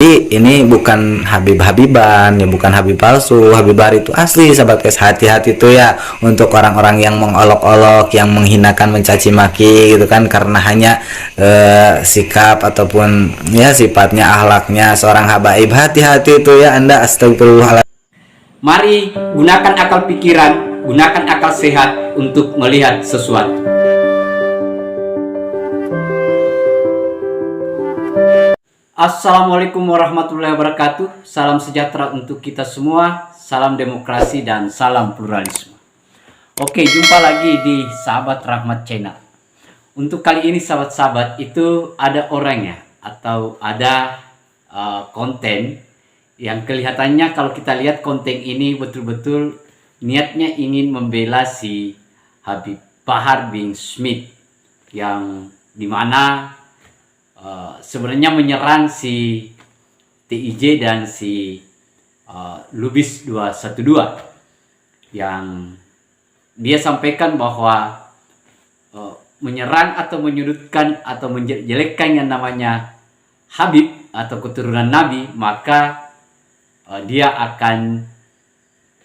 Jadi ini bukan Habib-Habiban, ya bukan Habib palsu. Habib Bahar itu asli, sahabat guys. Hati-hati tuh ya untuk orang-orang yang mengolok-olok, yang menghinakan, mencaci maki gitu kan, karena hanya sikap ataupun ya sifatnya, akhlaknya seorang habaib. Hati-hati tuh ya Anda, astagfirullahaladzim. Mari gunakan akal pikiran, gunakan akal sehat untuk melihat sesuatu. Assalamualaikum warahmatullahi wabarakatuh. Salam sejahtera untuk kita semua. Salam demokrasi dan salam pluralisme. Oke, jumpa lagi di Sahabat Rahmat Channel. Untuk kali ini sahabat-sahabat, itu ada orangnya atau ada konten yang kelihatannya kalau kita lihat konten ini betul-betul niatnya ingin membela si Habib Bahar bin Smith, yang dimana sebenarnya menyerang si TIJ dan si Lubis 212, yang dia sampaikan bahwa menyerang atau menyudutkan atau menjelekkan yang namanya Habib atau keturunan Nabi, maka dia akan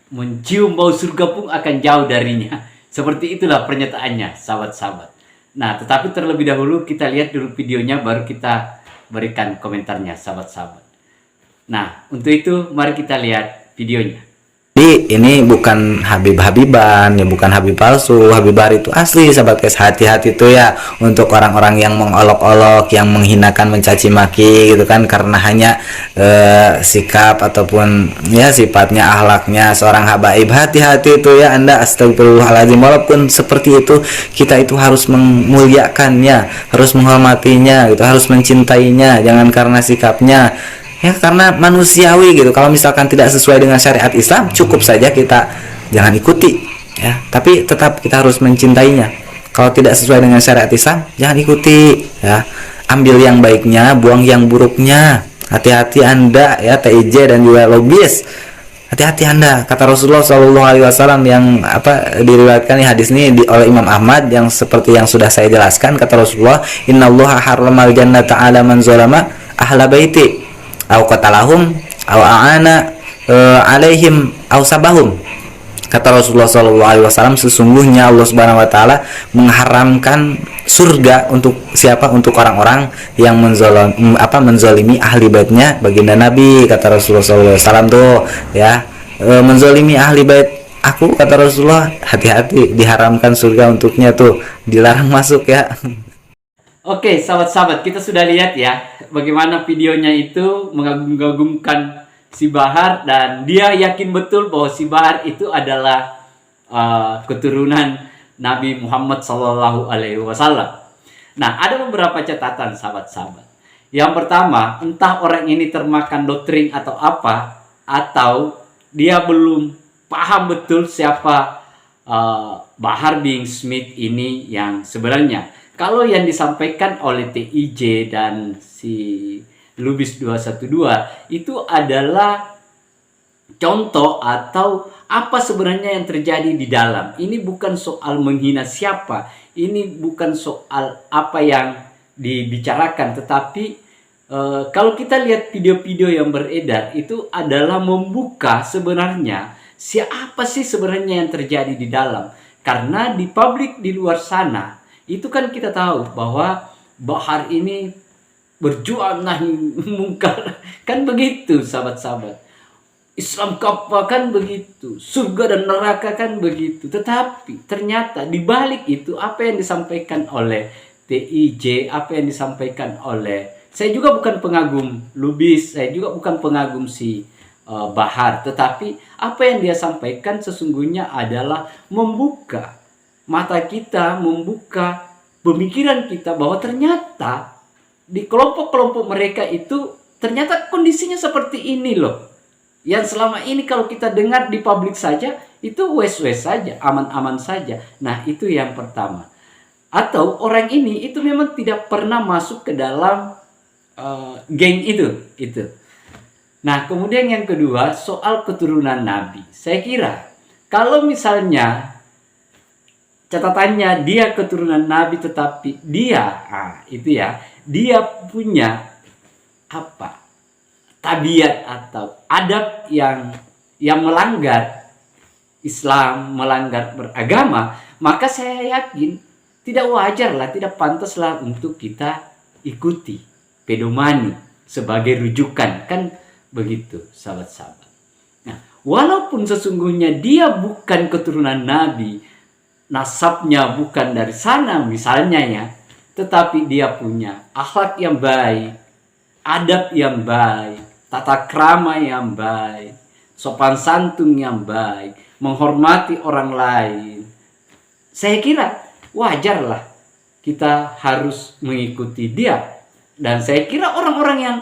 mencium bau surga pun akan jauh darinya. Seperti itulah pernyataannya, sahabat-sahabat. Nah, tetapi terlebih dahulu kita lihat dulu videonya, baru kita berikan komentarnya, sahabat-sahabat. Nah, untuk itu mari kita lihat videonya. Jadi ini bukan Habib-Habiban, ya bukan Habib palsu. Habib Bahar itu asli, sahabat guys. Hati-hati tuh ya untuk orang-orang yang mengolok-olok, yang menghinakan, mencaci maki gitu kan, karena hanya sikap ataupun ya sifatnya, akhlaknya seorang habaib. Hati-hati tuh ya Anda, astagfirullahaladzim. Walaupun seperti itu, kita itu harus memuliakannya, harus menghormatinya gitu, harus mencintainya, jangan karena sikapnya, ya karena manusiawi gitu. Kalau misalkan tidak sesuai dengan syariat Islam, cukup saja kita jangan ikuti ya, tapi tetap kita harus mencintainya. Kalau tidak sesuai dengan syariat Islam, jangan ikuti ya. Ambil yang baiknya, buang yang buruknya. Hati-hati Anda ya, TIJ dan juga lobis. Hati-hati Anda, kata Rasulullah SAW yang diriwayatkan di hadis ini oleh Imam Ahmad, yang seperti yang sudah saya jelaskan. Kata Rasulullah, innallaha harramal jannata ala man zalama ahla baiti au qatalahum au a'ana alaihim au sabahum. Kata Rasulullah SAW, sesungguhnya Allah Subhanahu wa taala mengharamkan surga untuk siapa? Untuk orang-orang yang menzalimi ahli baitnya baginda Nabi. Kata Rasulullah SAW tuh ya, menzalimi ahli bait aku, kata Rasulullah, hati-hati, diharamkan surga untuknya tuh, dilarang masuk ya. Oke, sahabat-sahabat, kita sudah lihat ya bagaimana videonya itu mengagum-agumkan si Bahar, dan dia yakin betul bahwa si Bahar itu adalah keturunan Nabi Muhammad SAW. Nah, ada beberapa catatan sahabat-sahabat. Yang pertama, entah orang ini termakan doktrin atau apa, atau dia belum paham betul siapa Bahar bin Smith ini yang sebenarnya. Kalau yang disampaikan oleh TIJ dan si Lubis 212 itu adalah contoh atau apa sebenarnya yang terjadi di dalam. Ini bukan soal menghina siapa, ini bukan soal apa yang dibicarakan, tetapi kalau kita lihat video-video yang beredar itu adalah membuka sebenarnya siapa sih sebenarnya yang terjadi di dalam. Karena di publik di luar sana itu kan kita tahu bahwa Bahar ini berjuang nahi mungkar, kan begitu sahabat-sahabat. Islam apa kan begitu, surga dan neraka kan begitu. Tetapi ternyata di balik itu apa yang disampaikan oleh TIJ, apa yang disampaikan oleh, saya juga bukan pengagum Lubis, saya juga bukan pengagum si Bahar, tetapi apa yang dia sampaikan sesungguhnya adalah membuka mata kita, membuka pemikiran kita bahwa ternyata di kelompok-kelompok mereka itu ternyata kondisinya seperti ini loh. Yang selama ini kalau kita dengar di publik saja itu wes-wes saja, aman-aman saja. Nah, itu yang pertama. Atau orang ini itu memang tidak pernah masuk ke dalam geng itu. Nah, kemudian yang kedua soal keturunan Nabi. Saya kira kalau misalnya catatannya dia keturunan Nabi, tetapi dia dia punya tabiat atau adab yang melanggar Islam, melanggar beragama, maka saya yakin tidak wajar lah, tidak pantas lah untuk kita ikuti, pedomani sebagai rujukan, kan begitu sahabat-sahabat. Nah, walaupun sesungguhnya dia bukan keturunan Nabi, nasabnya bukan dari sana misalnya ya, tetapi dia punya akhlak yang baik, adab yang baik, tata krama yang baik, sopan santun yang baik, menghormati orang lain. Saya kira wajarlah kita harus mengikuti dia. Dan saya kira orang-orang yang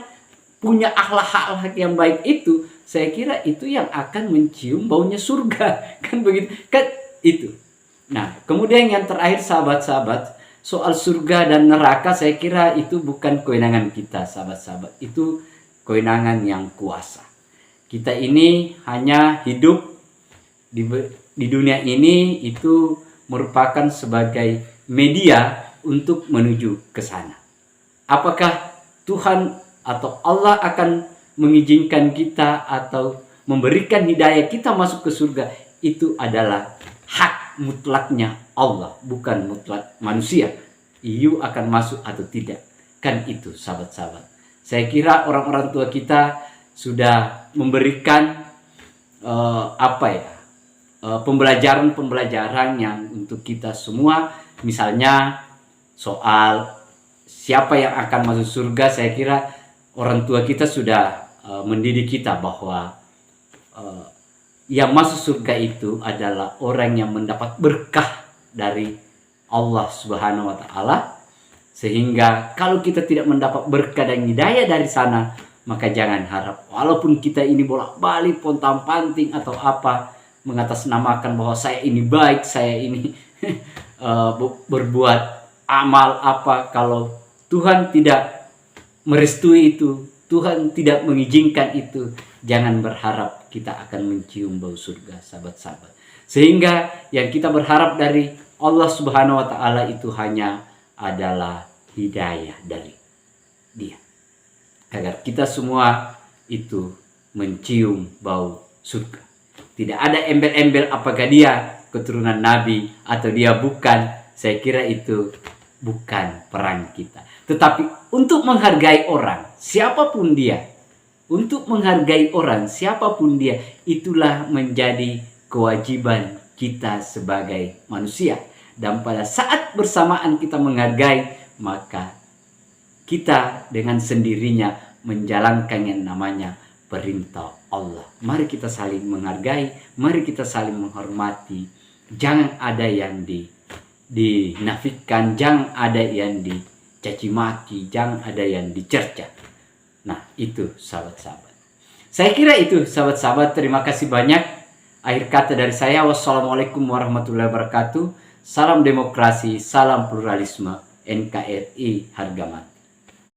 punya akhlak-akhlak yang baik itu, saya kira itu yang akan mencium baunya surga. Kan begitu? Kan itu. Nah, kemudian yang terakhir sahabat-sahabat, soal surga dan neraka saya kira itu bukan kewenangan kita sahabat-sahabat. Itu kewenangan yang kuasa. Kita ini hanya hidup di dunia ini itu merupakan sebagai media untuk menuju ke sana. Apakah Tuhan atau Allah akan mengizinkan kita atau memberikan hidayah kita masuk ke surga, itu adalah hak mutlaknya Allah, bukan mutlak manusia. You akan masuk atau tidak. Kan itu sahabat-sahabat. Saya kira orang-orang tua kita sudah memberikan pembelajaran-pembelajaran yang untuk kita semua. Misalnya soal siapa yang akan masuk surga, saya kira orang tua kita sudah mendidik kita bahwa yang masuk surga itu adalah orang yang mendapat berkah dari Allah Subhanahu wa taala. Sehingga kalau kita tidak mendapat berkah dan hidayah dari sana, maka jangan harap walaupun kita ini bolak-balik pontang-panting atau apa, mengatasnamakan bahwa saya ini baik, saya ini berbuat amal apa, kalau Tuhan tidak merestui itu, Tuhan tidak mengizinkan itu, jangan berharap kita akan mencium bau surga sahabat-sahabat. Sehingga yang kita berharap dari Allah Subhanahu wa taala itu hanya adalah hidayah dari Dia, agar kita semua itu mencium bau surga. Tidak ada embel-embel apakah dia keturunan Nabi atau dia bukan. Saya kira itu bukan peran kita. Tetapi untuk menghargai orang, siapapun dia, untuk menghargai orang, siapapun dia, itulah menjadi kewajiban kita sebagai manusia. Dan pada saat bersamaan kita menghargai, maka kita dengan sendirinya menjalankan yang namanya perintah Allah. Mari kita saling menghargai, mari kita saling menghormati. Jangan ada yang dinafikan, jangan ada yang dicaci maki, jangan ada yang dicerca. Nah, itu sahabat-sahabat. Saya kira itu sahabat-sahabat. Terima kasih banyak. Akhir kata dari saya, wassalamualaikum warahmatullahi wabarakatuh. Salam demokrasi, salam pluralisme, NKRI harga mati.